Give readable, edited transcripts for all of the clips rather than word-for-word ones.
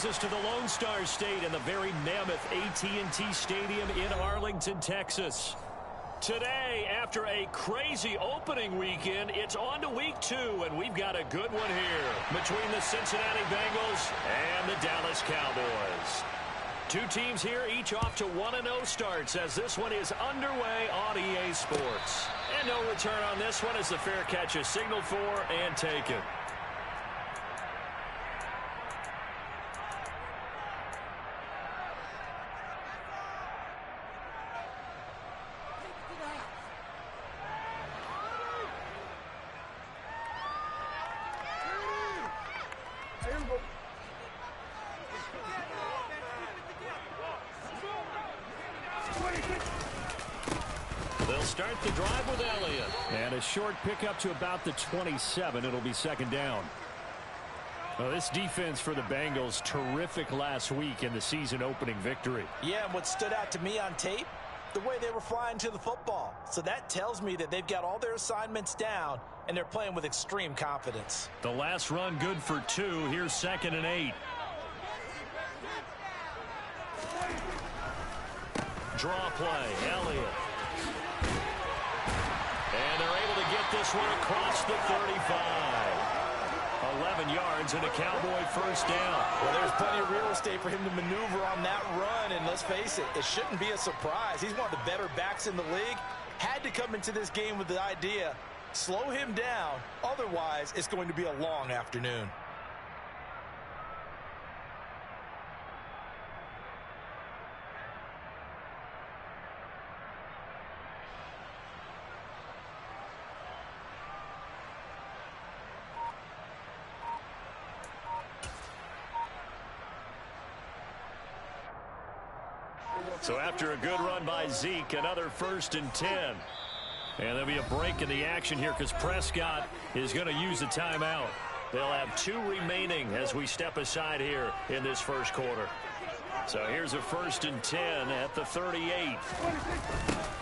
brings us to the Lone Star State in the very mammoth AT&T Stadium in Arlington, Texas. Today, after a crazy opening weekend, it's on to week 2, and we've got a good one here between the Cincinnati Bengals and the Dallas Cowboys. Two teams here, each off to 1-0 starts as this one is underway on EA Sports. And no return on this one as the fair catch is signaled for and taken. They'll start the drive with Elliott. And a short pickup to about the 27. It'll be second down. Well, this defense for the Bengals, terrific last week in the season opening victory. Yeah, and what stood out to me on tape, the way they were flying to the football. So that tells me that they've got all their assignments down, and they're playing with extreme confidence. The last run good for 2. Here's 2nd and 8. Draw play, Elliott. And they're able to get this one across the 35. 11 yards and a Cowboy first down. Well, there's plenty of real estate for him to maneuver on that run, and let's face it, it shouldn't be a surprise. He's one of the better backs in the league. Had to come into this game with the idea, slow him down, otherwise it's going to be a long afternoon. So after a good run by Zeke, another 1st and 10. And there'll be a break in the action here because Prescott is going to use a timeout. They'll have 2 remaining as we step aside here in this first quarter. So here's a 1st and 10 at the 38.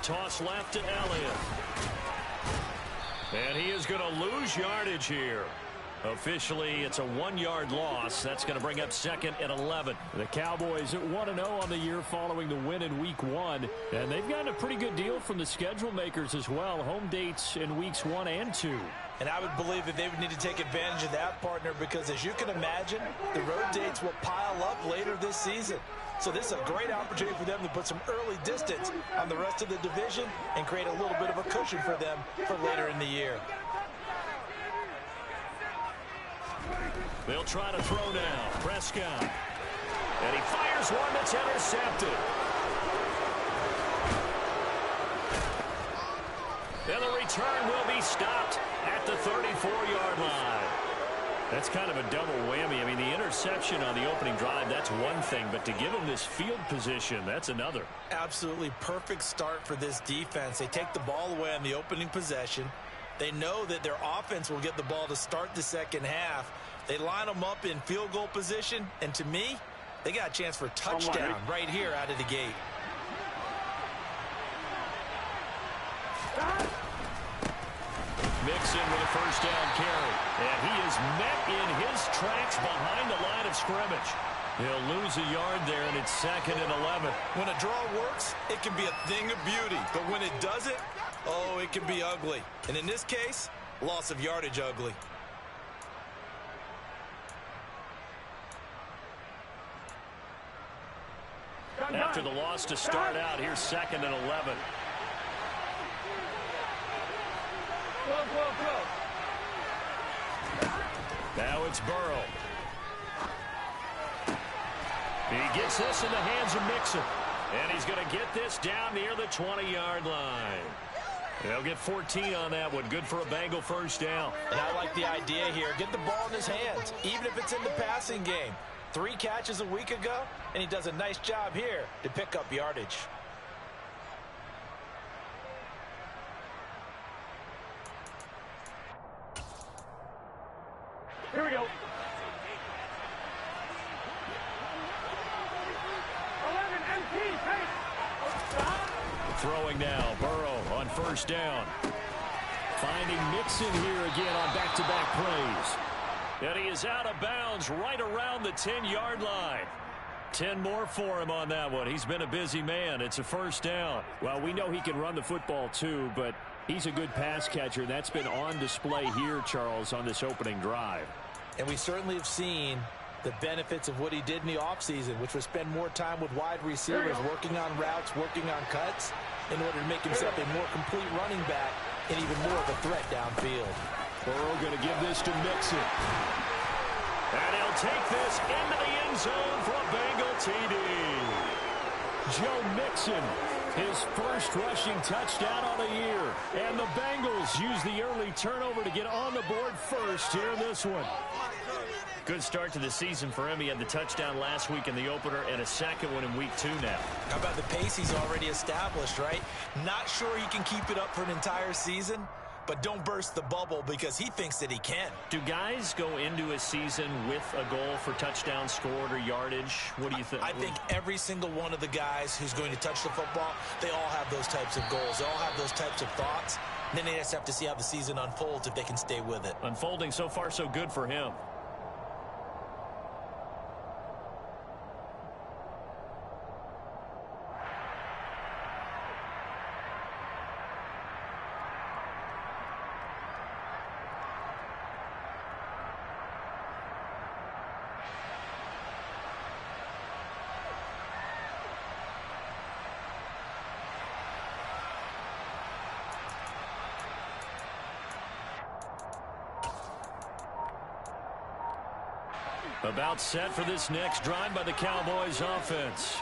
Toss left to Elliott. And he is going to lose yardage here. Officially, it's a 1-yard loss. That's going to bring up 2nd and 11. The Cowboys at 1-0 on the year following the win in Week 1. And they've gotten a pretty good deal from the schedule makers as well. Home dates in Weeks 1 and 2. And I would believe that they would need to take advantage of that, partner, because as you can imagine, the road dates will pile up later this season. So this is a great opportunity for them to put some early distance on the rest of the division and create a little bit of a cushion for them for later in the year. They'll try to throw now. Prescott. And he fires one that's intercepted. And the return will be stopped at the 34-yard line. That's kind of a double whammy. I mean, the interception on the opening drive, that's one thing. But to give him this field position, that's another. Absolutely perfect start for this defense. They take the ball away on the opening possession. They know that their offense will get the ball to start the second half. They line them up in field goal position, and to me, they got a chance for a touchdown right here out of the gate. Mixon with a first down carry, and he is met in his tracks behind the line of scrimmage. He'll lose a yard there, and it's 2nd and 11. When a draw works, it can be a thing of beauty, but when it doesn't, oh, it can be ugly. And in this case, loss of yardage ugly. After the loss to start out, here's 2nd and 11. Now it's Burrow. He gets this in the hands of Mixon. And he's going to get this down near the 20-yard line. They'll get 14 on that one. Good for a Bengal first down. And I like the idea here. Get the ball in his hands, even if it's in the passing game. 3 catches a week ago, and he does a nice job here to pick up yardage. Here we go. 11 MT, Throwing now, Burrow on first down. Finding Mixon here again on back-to-back plays. And he is out of bounds right around the 10-yard line. 10 more for him on that one. He's been a busy man. It's a first down. Well, we know he can run the football too, but he's a good pass catcher. That's been on display here, Charles, on this opening drive. And we certainly have seen the benefits of what he did in the offseason, which was spend more time with wide receivers, working on routes, working on cuts, in order to make himself a more complete running back and even more of a threat downfield. Burrow going to give this to Mixon. And he'll take this into the end zone for a Bengal TD. Joe Mixon, his first rushing touchdown on the year. And the Bengals use the early turnover to get on the board first here in this one. Good start to the season for him. He had the touchdown last week in the opener and a second one in week 2 now. How about the pace he's already established, right? Not sure he can keep it up for an entire season, but don't burst the bubble because he thinks that he can. Do guys go into a season with a goal for touchdowns scored or yardage? What do you think? I think every single one of the guys who's going to touch the football, they all have those types of goals. They all have those types of thoughts. And then they just have to see how the season unfolds if they can stay with it. Unfolding so far so good for him. About set for this next drive by the Cowboys offense.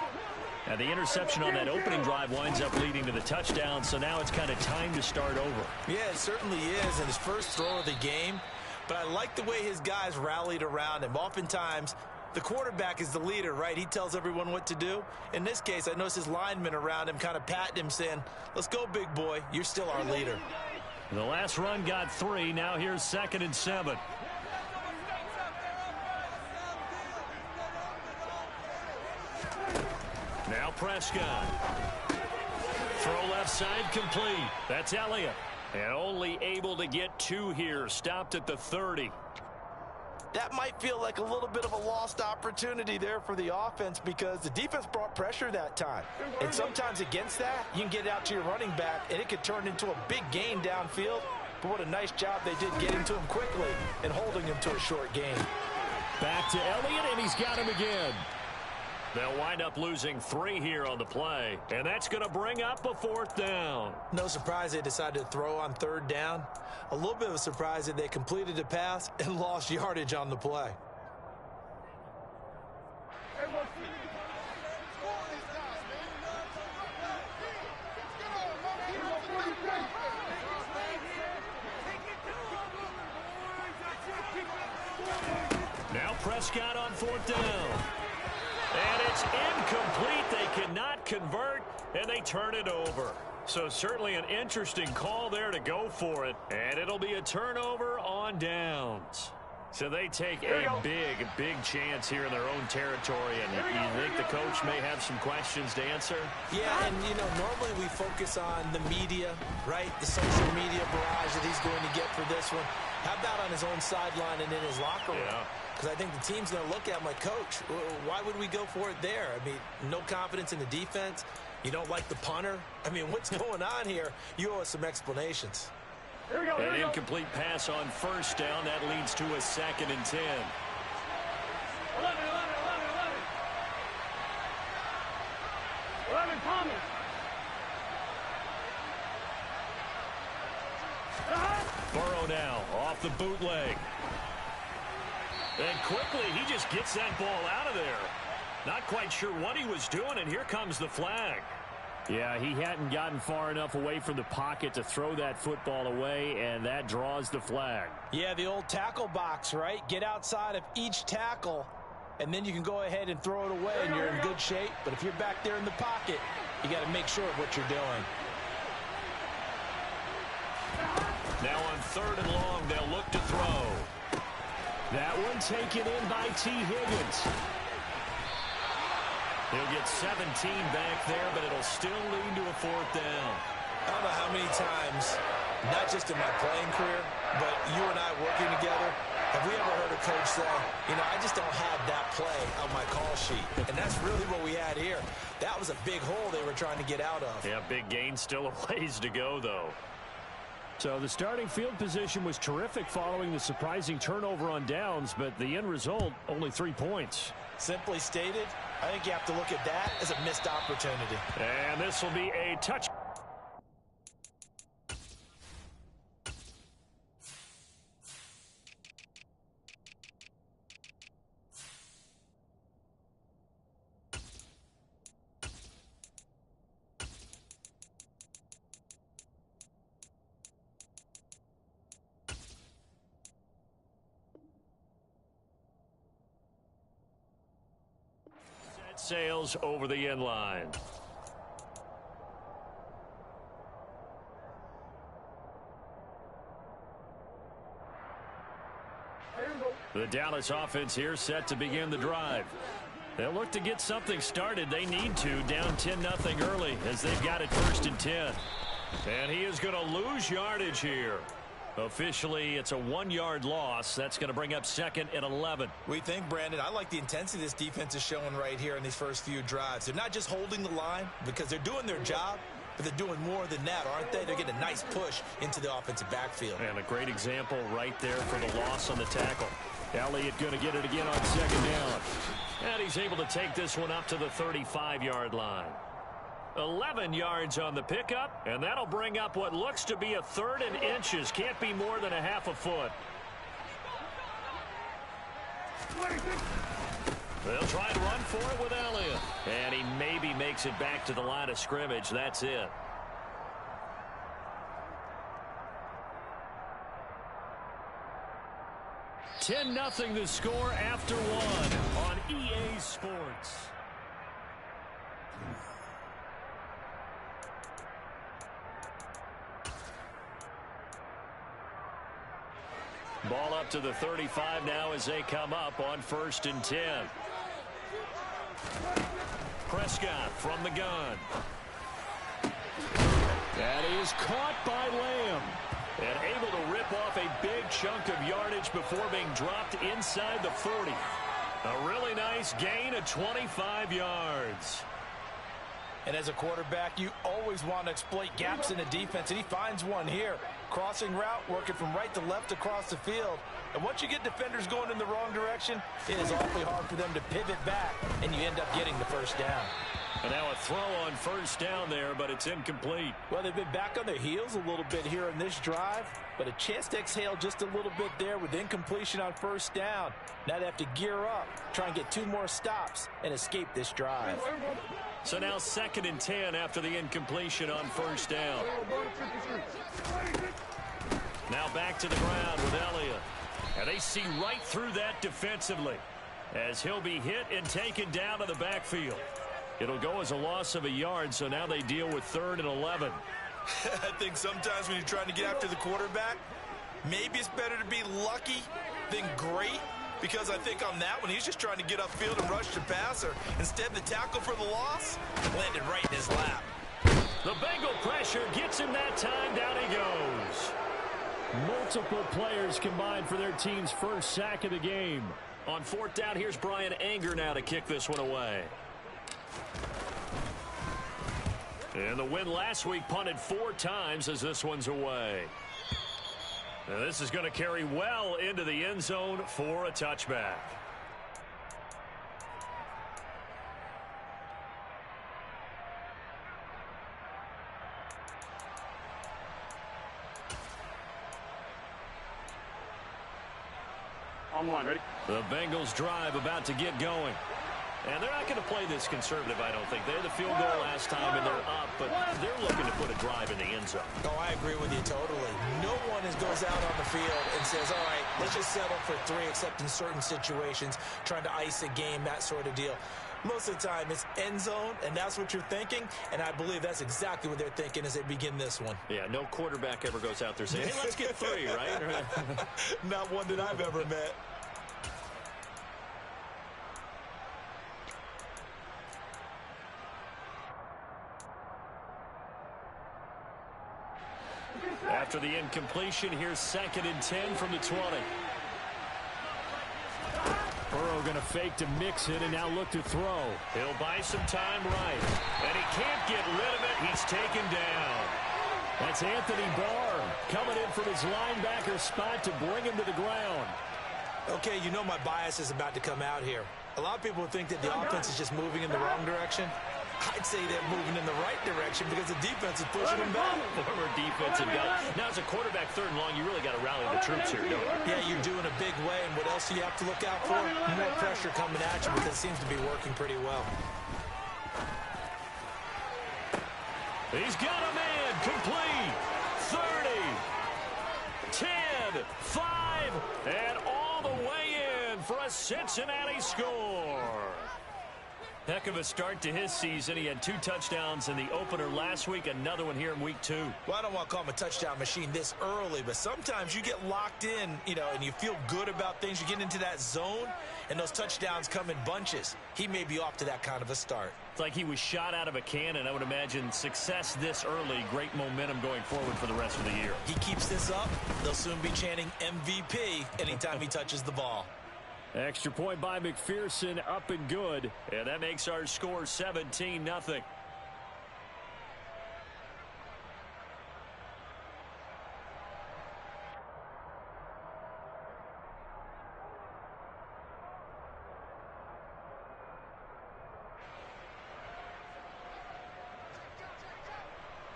And the interception on that opening drive winds up leading to the touchdown, so now it's kind of time to start over. Yeah, it certainly is, and his first throw of the game. But I like the way his guys rallied around him. Oftentimes, the quarterback is the leader, right? He tells everyone what to do. In this case, I noticed his linemen around him kind of patting him, saying, let's go, big boy. You're still our leader. The last run got 3. Now here's 2nd and 7. Now Prescott. Throw left side complete. That's Elliott. And only able to get 2 here. Stopped at the 30. That might feel like a little bit of a lost opportunity there for the offense because the defense brought pressure that time. And sometimes against that, you can get it out to your running back, and it could turn into a big gain downfield. But what a nice job they did getting to him quickly and holding him to a short gain. Back to Elliott, and he's got him again. They'll wind up losing 3 here on the play, and that's going to bring up a 4th down. No surprise they decided to throw on 3rd down. A little bit of a surprise that they completed the pass and lost yardage on the play. Now Prescott on 4th down. And it's incomplete. They cannot convert, and they turn it over. So certainly an interesting call there to go for it. And it'll be a turnover on downs. So they take a big chance here in their own territory. And you think the coach may have some questions to answer? Yeah, and, you know, normally we focus on the media, right? The social media barrage that he's going to get for this one. How about on his own sideline and in his locker room? Yeah. Because I think the team's going to look at him like, Coach, why would we go for it there? I mean, no confidence in the defense. You don't like the punter. I mean, what's going on here? You owe us some explanations. An incomplete pass on 1st down. That leads to a 2nd and 10. 11, Thomas. Burrow now off the bootleg. And quickly, he just gets that ball out of there. Not quite sure what he was doing, and here comes the flag. Yeah, he hadn't gotten far enough away from the pocket to throw that football away, and that draws the flag. Yeah, the old tackle box, right? Get outside of each tackle, and then you can go ahead and throw it away, and you're in good shape. But if you're back there in the pocket, you got to make sure of what you're doing. Now on 3rd and long, they'll look to throw. That one taken in by T. Higgins. He'll get 17 back there, but it'll still lead to a 4th down. I don't know how many times, not just in my playing career, but you and I working together, Have we ever heard a coach say, I just don't have that play on my call sheet? And that's really what we had here. That was a big hole they were trying to get out of. Yeah, big gain, still a ways to go, though. So the starting field position was terrific following the surprising turnover on downs, but the end result, only 3 points. Simply stated, I think you have to look at that as a missed opportunity. And this will be a touch. Sails over the end line. The Dallas offense here set to begin the drive. They'll look to get something started. They need to, down 10-0 early as they've got it 1st and 10. And he is going to lose yardage here. Officially, it's a 1-yard loss. That's going to bring up 2nd and 11. We think, Brandon, I like the intensity this defense is showing right here in these first few drives. They're not just holding the line because they're doing their job, but they're doing more than that, aren't they? They're getting a nice push into the offensive backfield. And a great example right there for the loss on the tackle. Elliott going to get it again on 2nd down. And he's able to take this one up to the 35-yard line. 11 yards on the pickup, and that'll bring up what looks to be a 3rd and inches. Can't be more than a half a foot. They'll try to run for it with Elliott. And he maybe makes it back to the line of scrimmage. That's it. $10-0 the score after 1 on EA Sports. Ball up to the 35 now as they come up on 1st and 10. Prescott from the gun. That is caught by Lamb. And able to rip off a big chunk of yardage before being dropped inside the 40. A really nice gain of 25 yards. And as a quarterback, you always want to exploit gaps in the defense, and he finds one here. Crossing route, working from right to left across the field. And once you get defenders going in the wrong direction, it is awfully hard for them to pivot back, and you end up getting the 1st down. And now a throw on 1st down there, but it's incomplete. Well, they've been back on their heels a little bit here in this drive, but a chance to exhale just a little bit there with incompletion on 1st down. Now they have to gear up, try and get 2 more stops, and escape this drive. So now 2nd and 10 after the incompletion on 1st down. Now back to the ground with Elliott. And they see right through that defensively as he'll be hit and taken down to the backfield. It'll go as a loss of a yard, so now they deal with 3rd and 11. I think sometimes when you're trying to get after the quarterback, maybe it's better to be lucky than great. Because I think on that one, he's just trying to get upfield and rush the passer. Instead, the tackle for the loss landed right in his lap. The Bengal pressure gets him that time. Down he goes. Multiple players combined for their team's 1st sack of the game. On 4th down, here's Brian Anger now to kick this one away. And the win last week punted 4 times as this one's away. Now this is going to carry well into the end zone for a touchback. On one, ready? The Bengals drive about to get going. And they're not going to play this conservative, I don't think. They had the field goal last time, and they're up, but they're looking to put a drive in the end zone. Oh, I agree with you totally. No one goes out on the field and says, all right, let's just settle for 3, except in certain situations, trying to ice a game, that sort of deal. Most of the time, it's end zone, and that's what you're thinking, and I believe that's exactly what they're thinking as they begin this one. Yeah, no quarterback ever goes out there saying, hey, let's get 3, right? Not one that I've ever met. After the incompletion, here's 2nd and 10 from the 20. Burrow going to fake to mix it and now look to throw. He'll buy some time right. And he can't get rid of it. He's taken down. That's Anthony Barr coming in from his linebacker spot to bring him to the ground. Okay, you know my bias is about to come out here. A lot of people think that the offense is just moving in the wrong direction. I'd say they're moving in the right direction because the defense is pushing them back. Former defensive guy. Now, as a quarterback, 3rd and long, you really got to rally the troops here, don't you? Yeah, you're doing a big way, and what else do you have to look out for? More pressure coming at you because it seems to be working pretty well. He's got a man complete. 30, 10, 5, and all the way in for a Cincinnati score. Heck of a start to his season. He had 2 touchdowns in the opener last week, another one here in week 2. Well, I don't want to call him a touchdown machine this early, but sometimes you get locked in, and you feel good about things. You get into that zone, and those touchdowns come in bunches. He may be off to that kind of a start. It's like he was shot out of a cannon. I would imagine success this early, great momentum going forward for the rest of the year. He keeps this up, they'll soon be chanting MVP anytime he touches the ball. Extra point by McPherson, up and good. And that makes our score 17-0.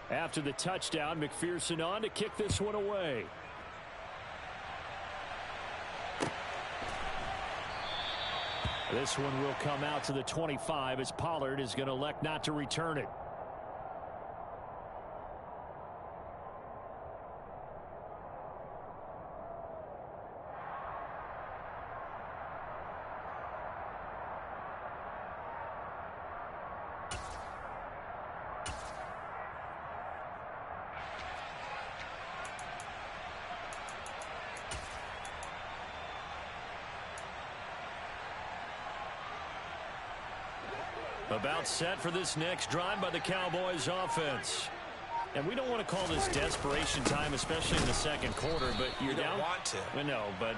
After the touchdown, McPherson on to kick this one away. This one will come out to the 25 as Pollard is going to elect not to return it. About set for this next drive by the Cowboys offense. And we don't want to call this desperation time, especially in the second quarter, but you're down. You don't want to. No, but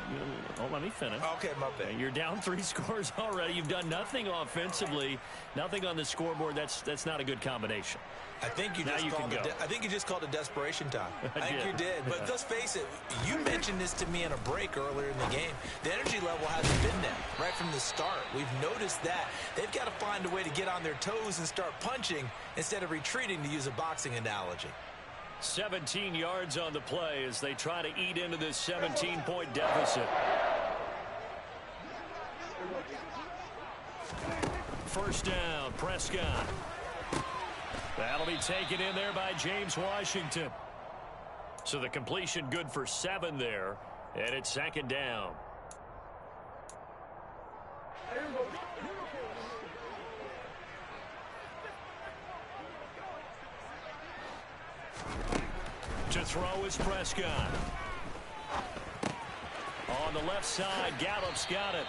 let me finish. Okay, my bad. You're down 3 scores already. You've done nothing offensively, nothing on the scoreboard. That's not a good combination. I think you just called it desperation time. I think you did. But let's face it, you mentioned this to me in a break earlier in the game. The energy level hasn't been there right from the start. We've noticed that. They've got to find a way to get on their toes and start punching instead of retreating, to use a boxing analogy. 17 yards on the play as they try to eat into this 17-point deficit. First down, Prescott. That'll be taken in there by James Washington. So the completion good for 7 there, and it's 2nd down. To throw is Prescott. On the left side, Gallup's got it.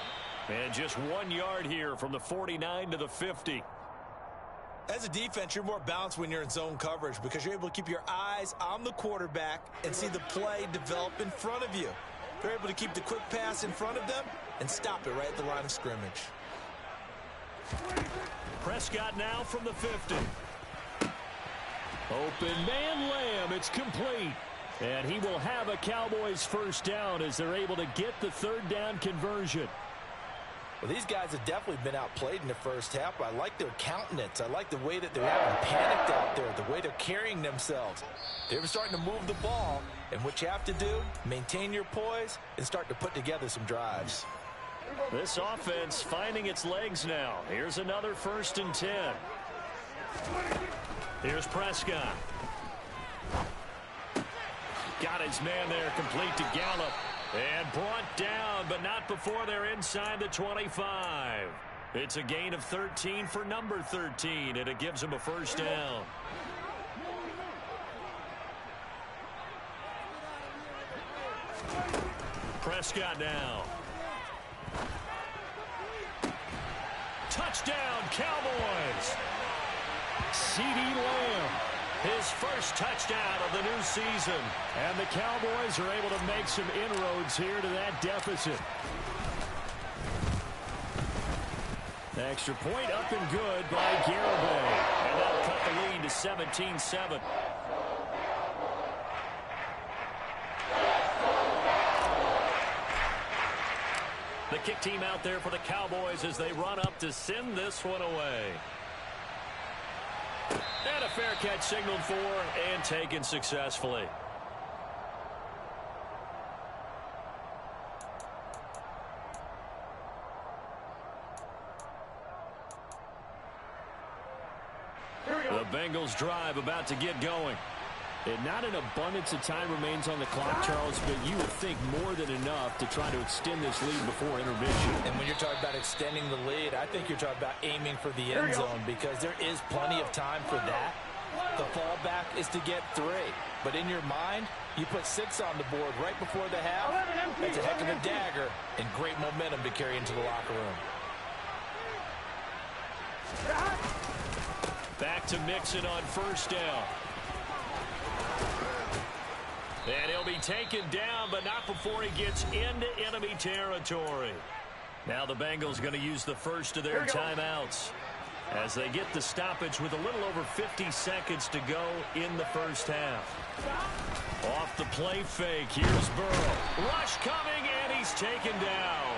And just 1 yard here from the 49 to the 50. As a defense, you're more balanced when you're in zone coverage because you're able to keep your eyes on the quarterback and see the play develop in front of you. You're able to keep the quick pass in front of them and stop it right at the line of scrimmage. Prescott now from the 50. Open man Lamb. It's complete. And he will have a Cowboys first down as they're able to get the 3rd down conversion. Well, these guys have definitely been outplayed in the first half. I like their countenance. I like the way that they're having panicked out there, the way they're carrying themselves. They're starting to move the ball, and what you have to do, maintain your poise and start to put together some drives. This offense finding its legs now. Here's another 1st and 10. Here's Prescott. Got his man there, complete to Gallup. And brought down, but not before they're inside the 25. It's a gain of 13 for number 13, and it gives them a first down. Prescott now. Touchdown, Cowboys. CeeDee Lamb. His first touchdown of the new season. And the Cowboys are able to make some inroads here to that deficit. extra point up and good by Garibay. And that'll cut the lead to 17-7. The kick team out there for the Cowboys as they run up to send this one away. And a fair catch signaled for and taken successfully. The Bengals drive about to get going. And not an abundance of time remains on the clock, Charles, but you would think more than enough to try to extend this lead before intermission. And when you're talking about extending the lead, I think you're talking about aiming for the end zone because there is plenty of time for that. The fallback is to get 3. But in your mind, you put 6 on the board right before the half. That's a heck of a dagger and great momentum to carry into the locker room. Back to Mixon on first down. And he'll be taken down, but not before he gets into enemy territory. Now the Bengals going to use the first of their timeouts as they get the stoppage with a little over 50 seconds to go in the first half. Off the play fake, here's Burrow. Rush coming, and he's taken down.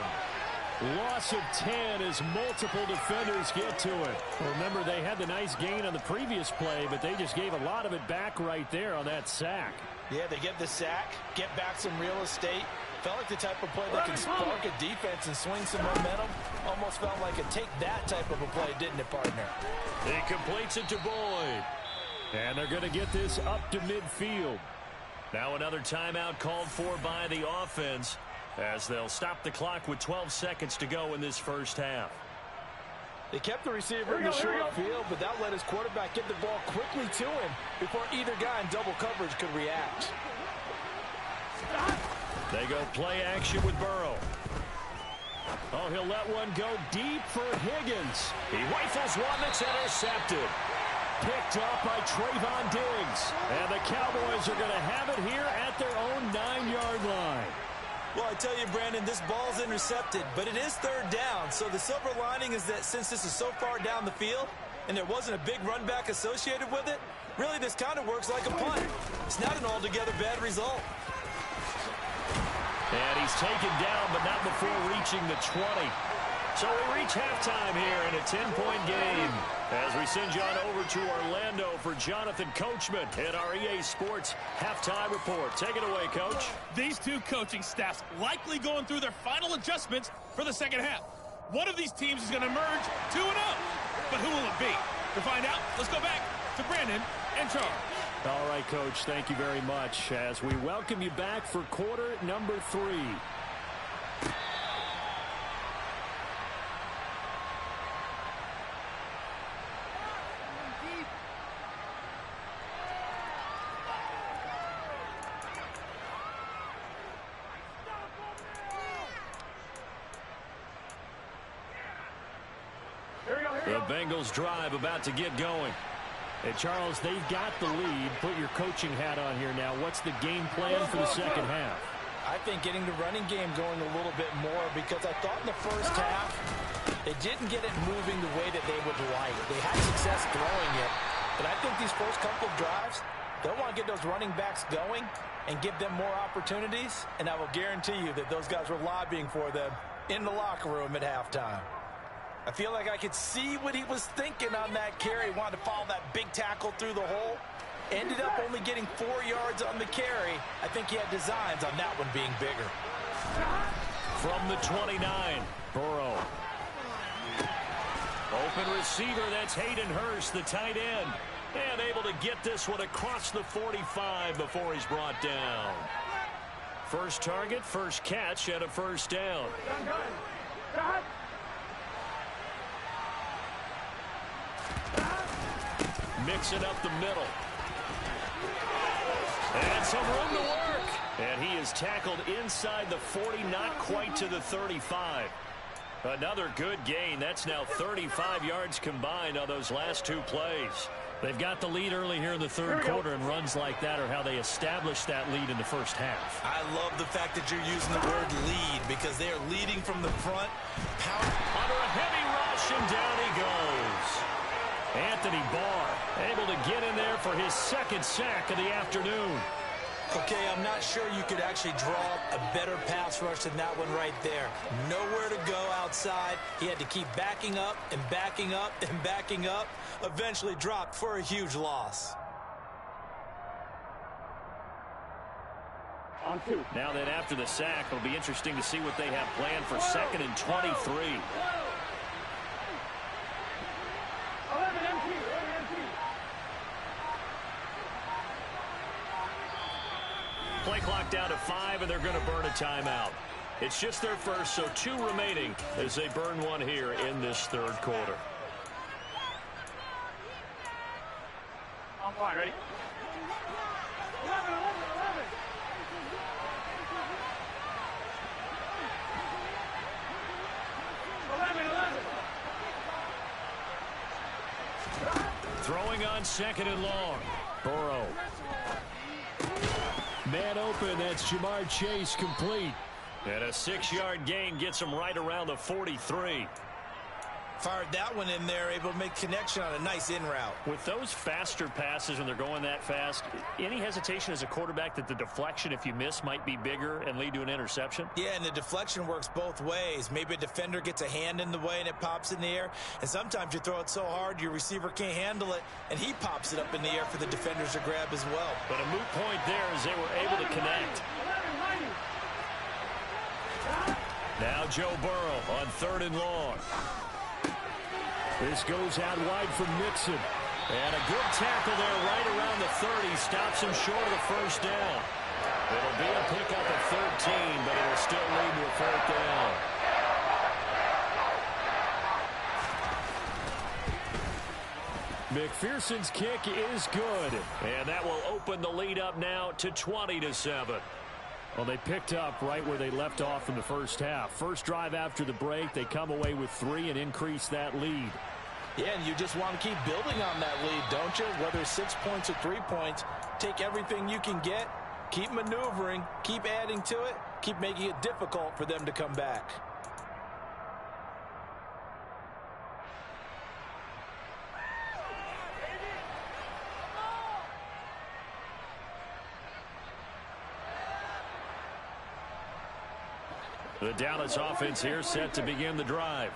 Loss of 10 as multiple defenders get to it. Remember, they had the nice gain on the previous play, but they just gave a lot of it back right there on that sack. Yeah, they get the sack, get back some real estate. Felt like the type of play that can spark a defense and swing some momentum. Almost felt like a take that type of a play, didn't it, partner? He completes it to Boyd. And they're going to get this up to midfield. Now another timeout called for by the offense as they'll stop the clock with 12 seconds to go in this first half. They kept the receiver in the short field, but that let his quarterback get the ball quickly to him before either guy in double coverage could react. They go play action with Burrow. Oh, he'll let one go deep for Higgins. He rifles one that's intercepted. Picked up by Trayvon Diggs. And the Cowboys are going to have it here at their own 9-yard line. Well, I tell you, Brandon, this ball's intercepted, but it is third down. So the silver lining is that since this is so far down the field and there wasn't a big run back associated with it, really this kind of works like a punt. It's not an altogether bad result. And he's taken down, but not before reaching the 20. So we reach halftime here in a 10-point game as we send you on over to Orlando for Jonathan Coachman in our EA Sports Halftime Report. Take it away, Coach. These two coaching staffs likely going through their final adjustments for the second half. One of these teams is going to emerge 2-0. But who will it be? To find out, let's go back to Brandon and Charles. All right, Coach, thank you very much as we welcome you back for quarter number 3. The Bengals drive about to get going. Hey, Charles, they've got the lead. Put your coaching hat on here now. What's the game plan for the second half? I think getting the running game going a little bit more because I thought in the first half they didn't get it moving the way that they would like. They had success throwing it, but I think these first couple of drives, they'll want to get those running backs going and give them more opportunities, and I will guarantee you that those guys were lobbying for them in the locker room at halftime. I feel like I could see what he was thinking on that carry. Wanted to follow that big tackle through the hole. Ended up only getting 4 yards on the carry. I think he had designs on that one being bigger. From the 29, Burrow. Open receiver, that's Hayden Hurst, the tight end. And able to get this one across the 45 before he's brought down. First target, first catch, and a first down. Mixing up the middle. And some room to work. And he is tackled inside the 40, not quite to the 35. Another good gain. That's now 35 yards combined on those last 2 plays. They've got the lead early here in the third quarter, and runs like that are how they established that lead in the first half. I love the fact that you're using the word lead because they are leading from the front. Under a heavy rush, and down he goes. Anthony Barr able to get in there for his second sack of the afternoon. Okay, I'm not sure you could actually draw a better pass rush than that one right there. Nowhere to go outside. He had to keep backing up and backing up and backing up. Eventually dropped for a huge loss. On 2. Now then, after the sack, it'll be interesting to see what they have planned for 2nd and 23. 11 empty. Play clock down to 5, and they're going to burn a timeout. It's just their first, so 2 remaining as they burn one here in this third quarter. On 5, ready? 11. 11. Throwing on 2nd and long. Burrow. Man open, that's Jamar Chase complete. And a 6-yard gain gets him right around the 43. Fired that one in there, able to make connection on a nice in route. With those faster passes when they're going that fast, any hesitation as a quarterback that the deflection, if you miss, might be bigger and lead to an interception? Yeah, and the deflection works both ways. Maybe a defender gets a hand in the way and it pops in the air. And sometimes you throw it so hard your receiver can't handle it, and he pops it up in the air for the defenders to grab as well. But a moot point there as they were able to connect. Now Joe Burrow on 3rd and long. This goes out wide from Mixon. And a good tackle there right around the 30. Stops him short of the first down. It'll be a pickup at 13, but it'll still lead to a 4th down. McPherson's kick is good. And that will open the lead up now to 20-7. Well, they picked up right where they left off in the first half. First drive after the break, they come away with 3 and increase that lead. Yeah, and you just want to keep building on that lead, don't you? Whether it's 6 points or 3 points, take everything you can get, keep maneuvering, keep adding to it, keep making it difficult for them to come back. The Dallas offense here set to begin the drive.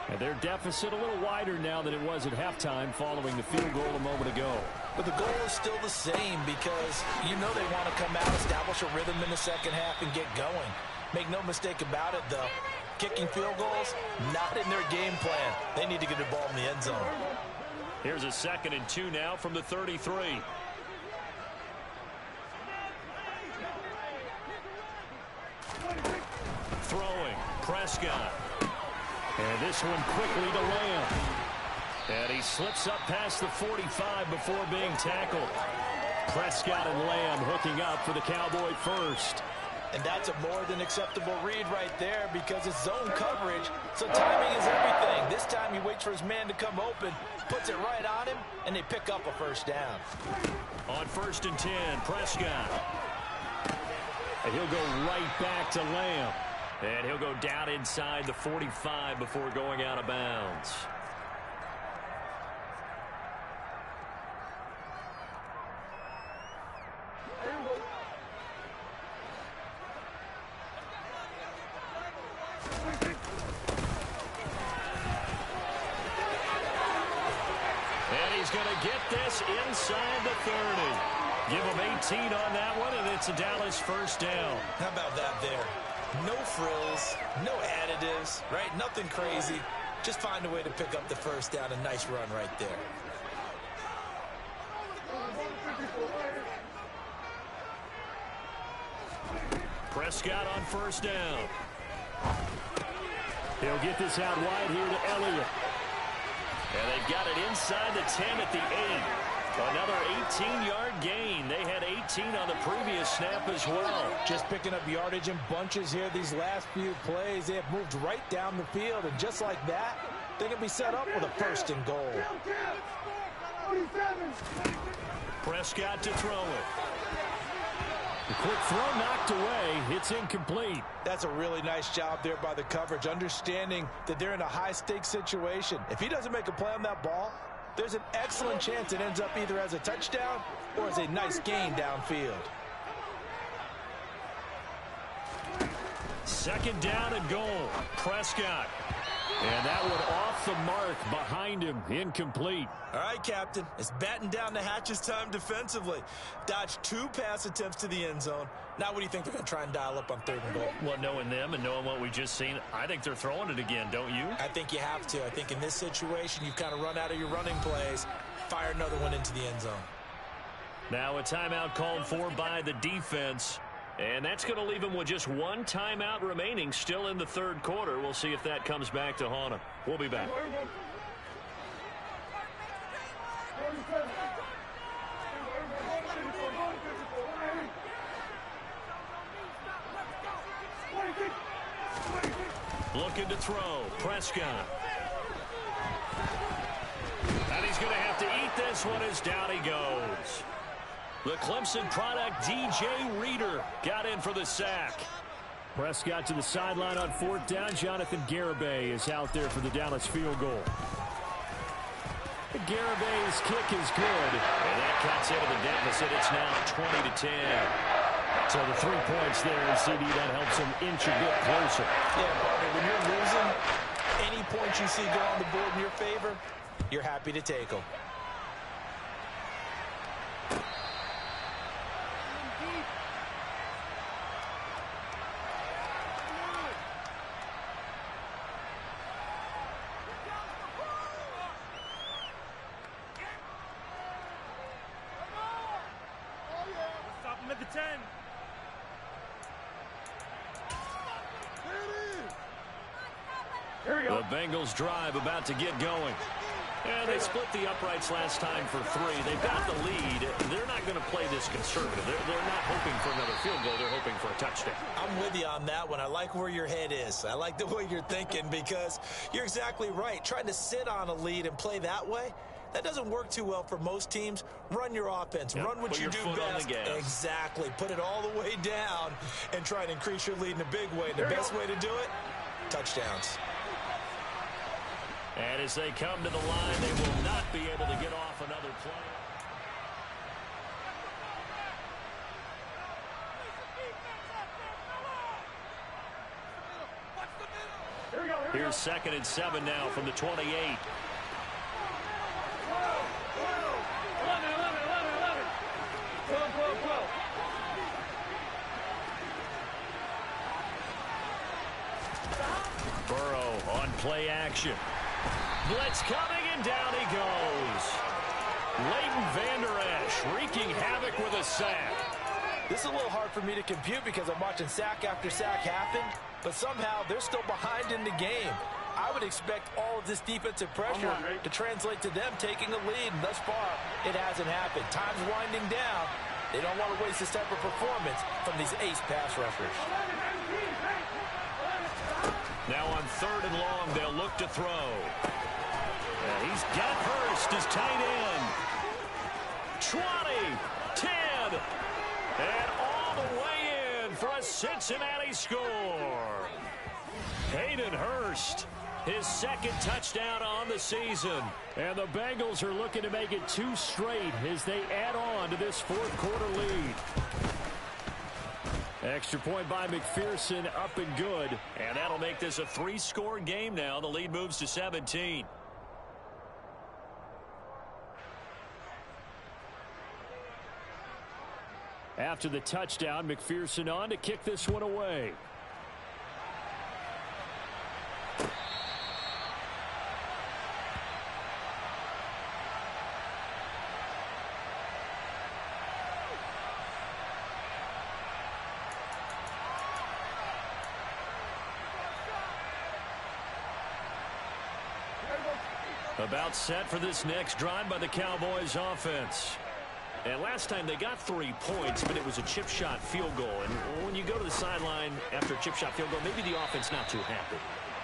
And their deficit a little wider now than it was at halftime following the field goal a moment ago. But the goal is still the same because you know they want to come out, establish a rhythm in the second half, and get going. Make no mistake about it, though. Kicking field goals, not in their game plan. They need to get the ball in the end zone. Here's a 2nd and 2 now from the 33. Throwing, Prescott. And this one quickly to Lamb. And he slips up past the 45 before being tackled. Prescott and Lamb hooking up for the Cowboy first. And that's a more than acceptable read right there because it's zone coverage, so timing is everything. This time he waits for his man to come open, puts it right on him, and they pick up a first down. On 1st and 10, Prescott. And he'll go right back to Lamb. And he'll go down inside the 45 before going out of bounds. And he's going to get this inside the 30. Give him 18 on that one, and it's a Dallas first down. How about that there? No frills, no additives, right? Nothing crazy. Just find a way to pick up the first down. A nice run right there. Prescott on first down. He'll get this out wide here to Elliott. And they've got it inside the 10 at the 8. Another 18-yard gain. They had 18 on the previous snap as well. Just picking up yardage in bunches here these last few plays. They have moved right down the field, and just like that, they can be set up with a 1st and goal. Prescott to throw it. The quick throw knocked away. It's incomplete. That's a really nice job there by the coverage, understanding that they're in a high-stakes situation. If he doesn't make a play on that ball, there's an excellent chance it ends up either as a touchdown or as a nice gain downfield. Second down and goal. Prescott. And that one off the mark behind him. Incomplete. All right, Captain. It's batten down the hatches time defensively. Dodged 2 pass attempts to the end zone. Now what do you think they're going to try and dial up on 3rd and goal? Well, knowing them and knowing what we just seen, I think they're throwing it again, don't you? I think you have to. I think in this situation, you've kind of run out of your running plays. Fire another one into the end zone. Now a timeout called for by the defense. And that's going to leave him with just 1 timeout remaining still in the 3rd quarter. We'll see if that comes back to haunt him. We'll be back. Looking to throw. Prescott. And he's going to have to eat this one as down he goes. The Clemson product, DJ Reader, got in for the sack. Prescott to the sideline on 4th down. Jonathan Garibay is out there for the Dallas field goal. Garibay's kick is good. And that cuts into the deficit. It's now 20-10. So the 3 points there, CD, that helps him inch a bit closer. Yeah, Barney, when you're losing, any points you see go on the board in your favor, you're happy to take them. At the 10. Here we go. The Bengals drive about to get going. And they split the uprights last time for 3. They've got the lead. They're not going to play this conservative. They're not hoping for another field goal. They're hoping for a touchdown. I'm with you on that one. I like where your head is. I like the way you're thinking because you're exactly right. Trying to sit on a lead and play that way, that doesn't work too well for most teams. Run your offense. Yep. Run what Put you your do foot best. on the gas. Exactly. Put it all the way down and try and increase your lead in a big way. And the best way to do it, touchdowns. And as they come to the line, they will not be able to get off another play. Here's 2nd and 7 now from the 28. 11. Burrow on play action. Blitz coming, and down he goes. Leighton Vander Esch wreaking havoc with a sack. This is a little hard for me to compute because I'm watching sack after sack happen, but somehow they're still behind in the game. I would expect all of this defensive pressure to translate to them taking a lead, and thus far, it hasn't happened. Time's winding down. They don't want to waste this type of performance from these ace pass rushers. Now on 3rd and long, they'll look to throw. And he's got Hurst as tight end. 20, 10, and all the way in for a Cincinnati score. Hayden Hurst, his 2nd touchdown on the season. And the Bengals are looking to make it 2 straight as they add on to this 4th quarter lead. Extra point by McPherson, up and good. And that'll make this a 3-score game now. The lead moves to 17. After the touchdown, McPherson on to kick this one away. About set for this next drive by the Cowboys offense. And last time they got 3 points, but it was a chip shot field goal. And when you go to the sideline after a chip shot field goal, maybe the offense not too happy.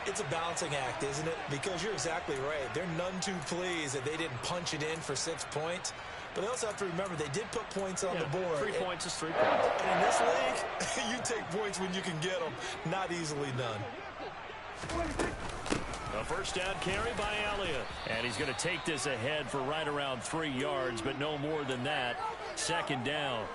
It's a balancing act, isn't it? Because you're exactly right. They're none too pleased that they didn't punch it in for 6 points. But they also have to remember they did put points on the board. 3 points is 3 points. And in this league, you take points when you can get them. Not easily done. A first down carry by Elliott. And he's going to take this ahead for right around 3 yards, but no more than that. Second down.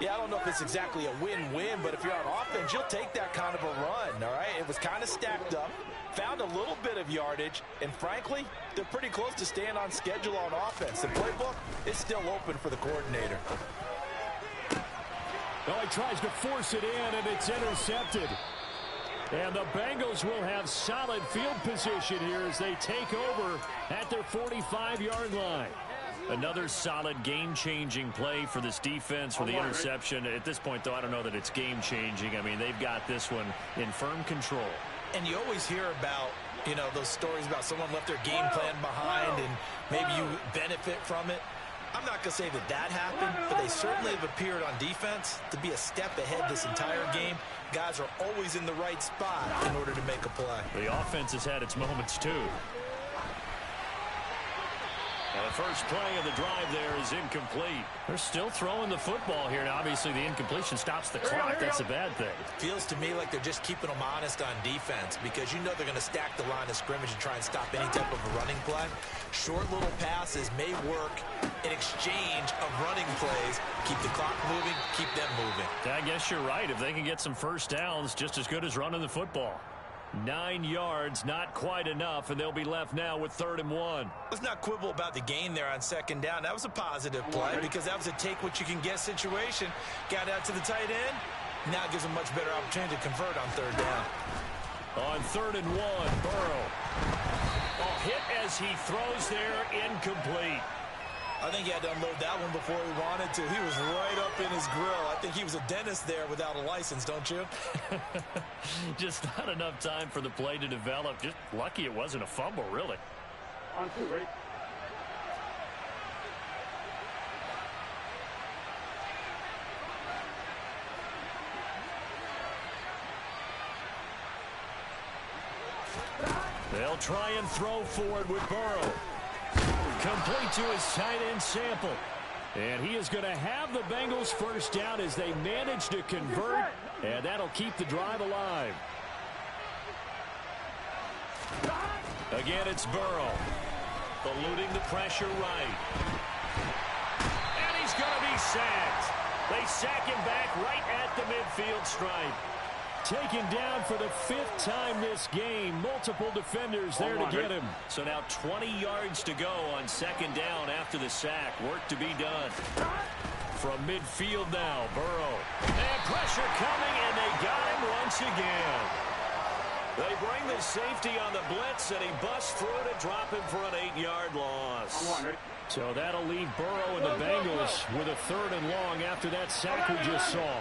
Yeah, I don't know if it's exactly a win-win, but if you're on offense, you'll take that kind of a run, all right? It was kind of stacked up, found a little bit of yardage, and frankly, they're pretty close to staying on schedule on offense. The playbook is still open for the coordinator. Oh, he tries to force it in, and it's intercepted. And the Bengals will have solid field position here as they take over at their 45-yard line. Another solid game-changing play for this defense for the interception. At this point, though, I don't know that it's game-changing. I mean, they've got this one in firm control. And you always hear about, you know, those stories about someone left their game plan behind and maybe you benefit from it. I'm not going to say that that happened, but they certainly have appeared on defense to be a step ahead this entire game. Guys are always in the right spot in order to make a play. The offense has had its moments, too. And the first play of the drive there is incomplete. They're still throwing the football here. Now, obviously, the incompletion stops the clock. That's a bad thing. Feels to me like they're just keeping them honest on defense because you know they're going to stack the line of scrimmage and try and stop any type of a running play. Short little passes may work in exchange of running plays. Keep the clock moving, keep them moving. I guess you're right. If they can get some first downs, just as good as running the football. 9 yards, not quite enough, and they'll be left now with 3rd and 1. Let's not quibble about the gain there on second down. That was a positive play because that was a take-what-you-can-get situation. Got out to the tight end. Now it gives them a much better opportunity to convert on 3rd down. On 3rd and 1, Burrow. A hit as he throws there, incomplete. I think he had to unload that one before he wanted to. He was right up in his grill. I think he was a dentist there without a license, don't you? Just not enough time for the play to develop. Just lucky it wasn't a fumble, really. On 2, right? They'll try and throw forward with Burrow. Complete to his tight end Sample. And he is going to have the Bengals first down as they manage to convert, and that'll keep the drive alive. Again, it's Burrow. Eluding the pressure right. And he's going to be sacked. They sack him back right at the midfield stripe. Taken down for the 5th time this game. Multiple defenders there to get him. So now 20 yards to go on second down after the sack. Work to be done. From midfield now, Burrow. And pressure coming, and they got him once again. They bring the safety on the blitz, and he busts through to drop him for an 8-yard loss. So that'll leave Burrow and the Bengals with a 3rd and long after that sack we just saw.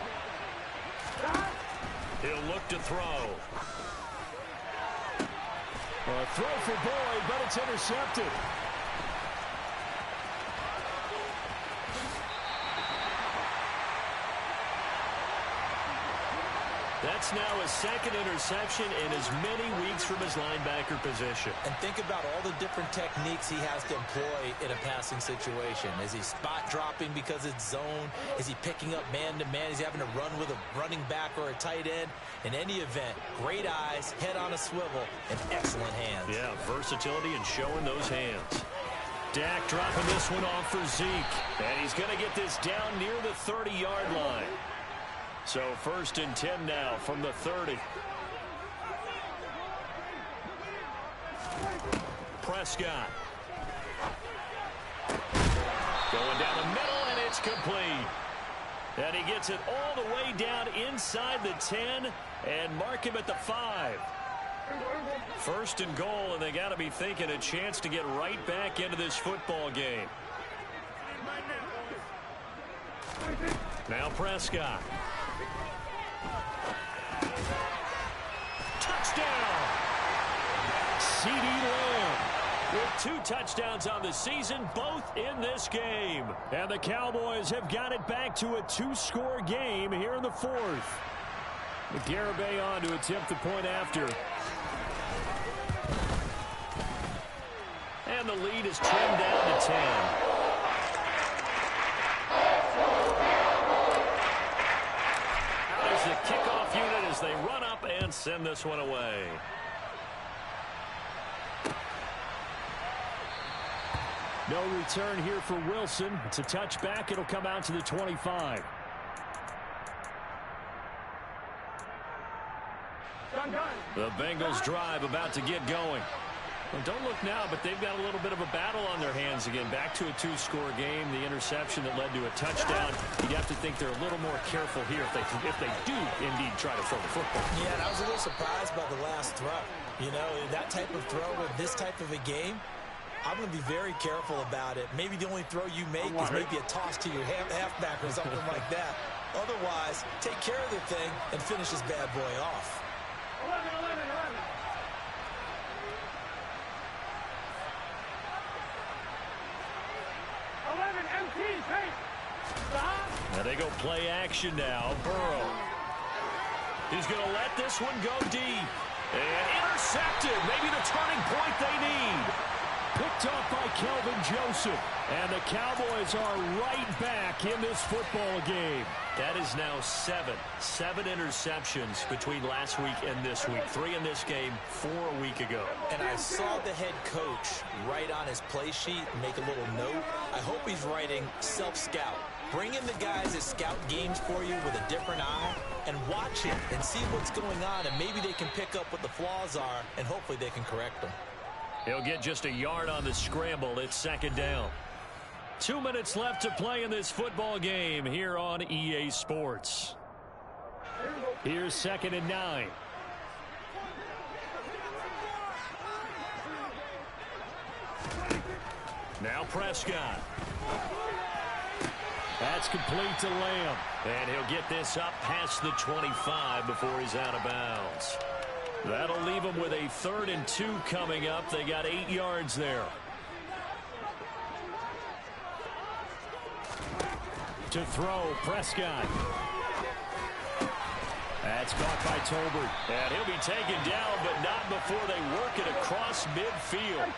He'll look to throw. A throw for Boyd, but it's intercepted. That's now his 2nd interception in as many weeks from his linebacker position. And think about all the different techniques he has to employ in a passing situation. Is he spot dropping because it's zone? Is he picking up man-to-man? Is he having to run with a running back or a tight end? In any event, great eyes, head on a swivel, and excellent hands. Yeah, versatility and showing those hands. Dak dropping this one off for Zeke. And he's going to get this down near the 30-yard line. So 1st and 10 now from the 30. Prescott. Going down the middle, and it's complete. And he gets it all the way down inside the 10 and mark him at the 5. 1st and goal, and they got to be thinking a chance to get right back into this football game. Now Prescott. Touchdown! CeeDee Lamb with 2 touchdowns on the season, both in this game. And the Cowboys have got it back to a 2-score game here in the 4th. Garibay on to attempt the point after. And the lead is trimmed down to 10. as they run up and send this one away. No return here for Wilson. It's a touchback. It'll come out to the 25. The Bengals drive about to get going. Well, don't look now, but they've got a little bit of a battle on their hands again. Back to a two-score game. The interception that led to a touchdown. You'd have to think they're a little more careful here if they do indeed try to throw the football. Yeah, and I was a little surprised by the last throw. You know, that type of throw with this type of a game, I'm going to be very careful about it. Maybe the only throw you make is maybe a toss to your halfback or something like that. Otherwise, take care of the thing and finish this bad boy off. 11, MT, hey! Stop! Now they go play action now. Burrow. He's going to let this one go deep. And intercepted. Maybe the turning point they need. Picked up by Kelvin Joseph. And the Cowboys are right back in this football game. That is now seven interceptions between last week and this week. 3 in this game, 4 a week ago. And I saw the head coach write on his play sheet, make a little note. I hope he's writing self-scout. Bring in the guys that scout games for you with a different eye and watch it and see what's going on, and maybe they can pick up what the flaws are, and hopefully they can correct them. He'll get just a yard on the scramble. It's 2nd down. 2 minutes left to play in this football game here on EA Sports. Here's 2nd and 9. Now Prescott. That's complete to Lamb. And he'll get this up past the 25 before he's out of bounds. That'll leave him with a 3rd and 2 coming up. They got 8 yards there. To throw, Prescott. That's caught by Tolbert. And he'll be taken down, but not before they work it across midfield.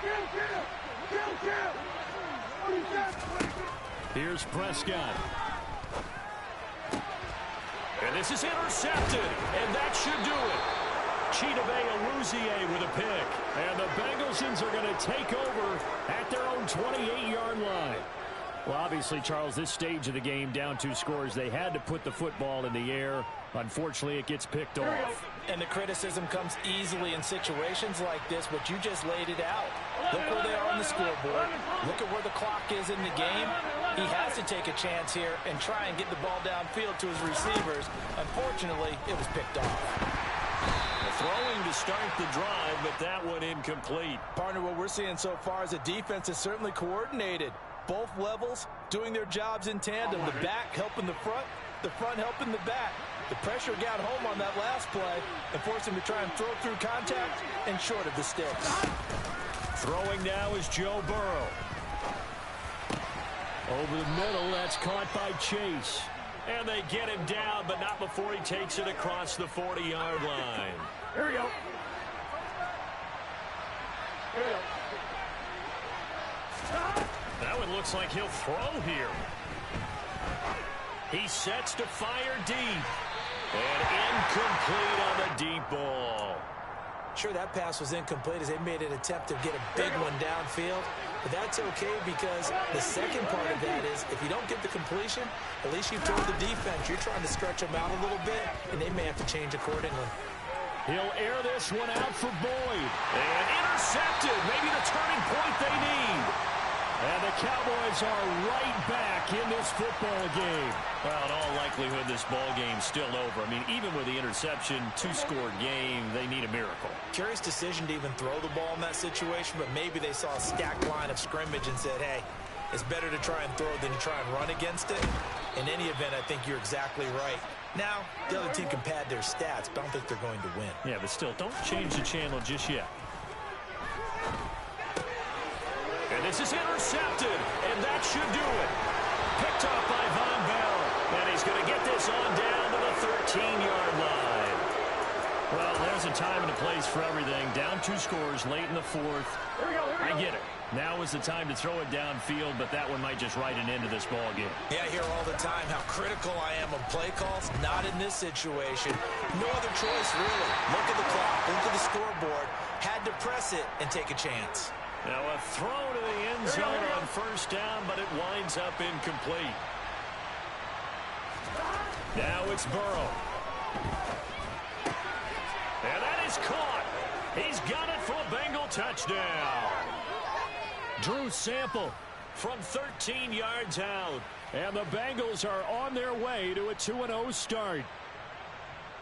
Here's Prescott. And this is intercepted, and that should do it. Chidobe Awuzie with a pick. And the Bengalsons are going to take over at their own 28-yard line. Well, obviously, Charles, this stage of the game, down 2 scores, they had to put the football in the air. Unfortunately, it gets picked off. And the criticism comes easily in situations like this, but you just laid it out. Look where they are on the scoreboard. Look at where the clock is in the game. He has to take a chance here and try and get the ball downfield to his receivers. Unfortunately, it was picked off. Throwing to start the drive, but that one incomplete. Partner, what we're seeing so far is a defense is certainly coordinated. Both levels doing their jobs in tandem. The back helping the front helping the back. The pressure got home on that last play and forced him to try and throw through contact and short of the sticks. Throwing now is Joe Burrow. Over the middle, that's caught by Chase. And they get him down, but not before he takes it across the 40-yard line. Here we go. Here we go. That one looks like he'll throw here. He sets to fire deep. And incomplete on the deep ball. Sure, that pass was incomplete as they made an attempt to get a big one downfield. But that's okay because the second part of that is if you don't get the completion, at least you've told the defense you're trying to stretch them out a little bit, and they may have to change accordingly. He'll air this one out for Boyd. And intercepted. Maybe the turning point they need. And the Cowboys are right back in this football game. Well, in all likelihood, this ball game's still over. I mean, even with the interception, 2-score game, they need a miracle. Curious decision to even throw the ball in that situation, but maybe they saw a stacked line of scrimmage and said, hey, it's better to try and throw than to try and run against it. In any event, I think you're exactly right. Now, the other team can pad their stats, but I don't think they're going to win. Yeah, but still, don't change the channel just yet. And this is intercepted, and that should do it. Picked up by Von Bell, and he's going to get this on down to the 13-yard line. Well, there's a time and a place for everything. Down 2 scores late in the 4th. I get it. Now is the time to throw it downfield, but that one might just write an end to this ball game. Yeah, I hear all the time how critical I am of play calls. Not in this situation. No other choice, really. Look at the clock. Look at the scoreboard. Had to press it and take a chance. Now a throw to the end zone on first down, but it winds up incomplete. Now it's Burrow. And that is caught. He's got it for a Bengal touchdown. Drew Sample from 13 yards out. And the Bengals are on their way to a 2-0 start.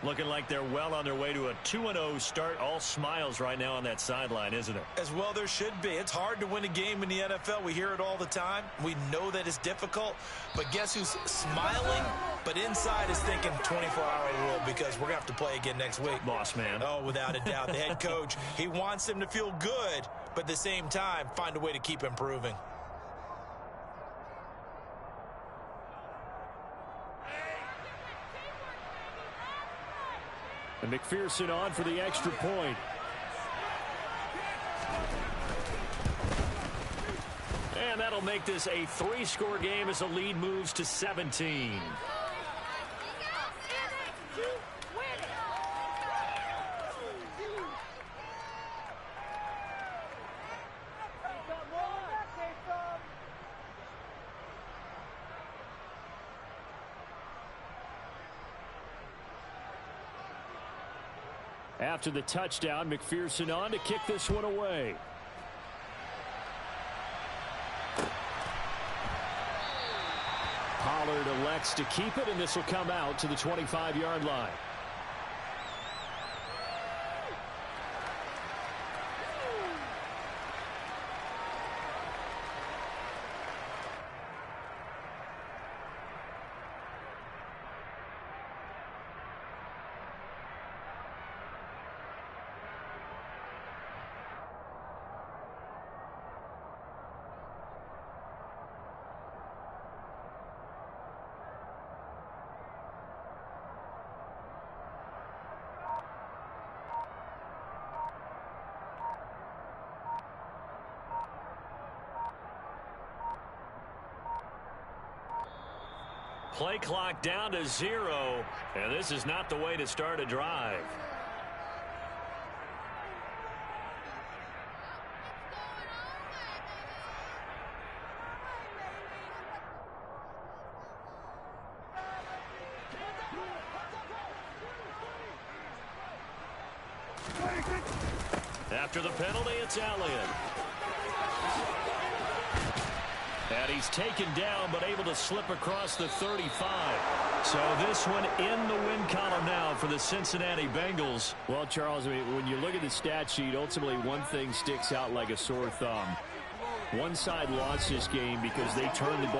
Looking like they're well on their way to a 2-0 start. All smiles right now on that sideline, isn't it? As well there should be. It's hard to win a game in the NFL. We hear it all the time. We know that it's difficult. But guess who's smiling? But inside is thinking 24-hour rule because we're going to have to play again next week. Boss man. Oh, without a doubt. The head coach, he wants them to feel good, but at the same time, find a way to keep improving. And McPherson on for the extra point. And that'll make this a 3-score game as the lead moves to 17. After the touchdown, McPherson on to kick this one away. Pollard elects to keep it, and this will come out to the 25-yard line. Play clock down to 0, and this is not the way to start a drive. After the penalty, it's Elliott. And he's taken down, but able to slip across the 35. So this one in the win column now for the Cincinnati Bengals. Well, Charles, I mean, when you look at the stat sheet, ultimately one thing sticks out like a sore thumb. One side lost this game because they turned the ball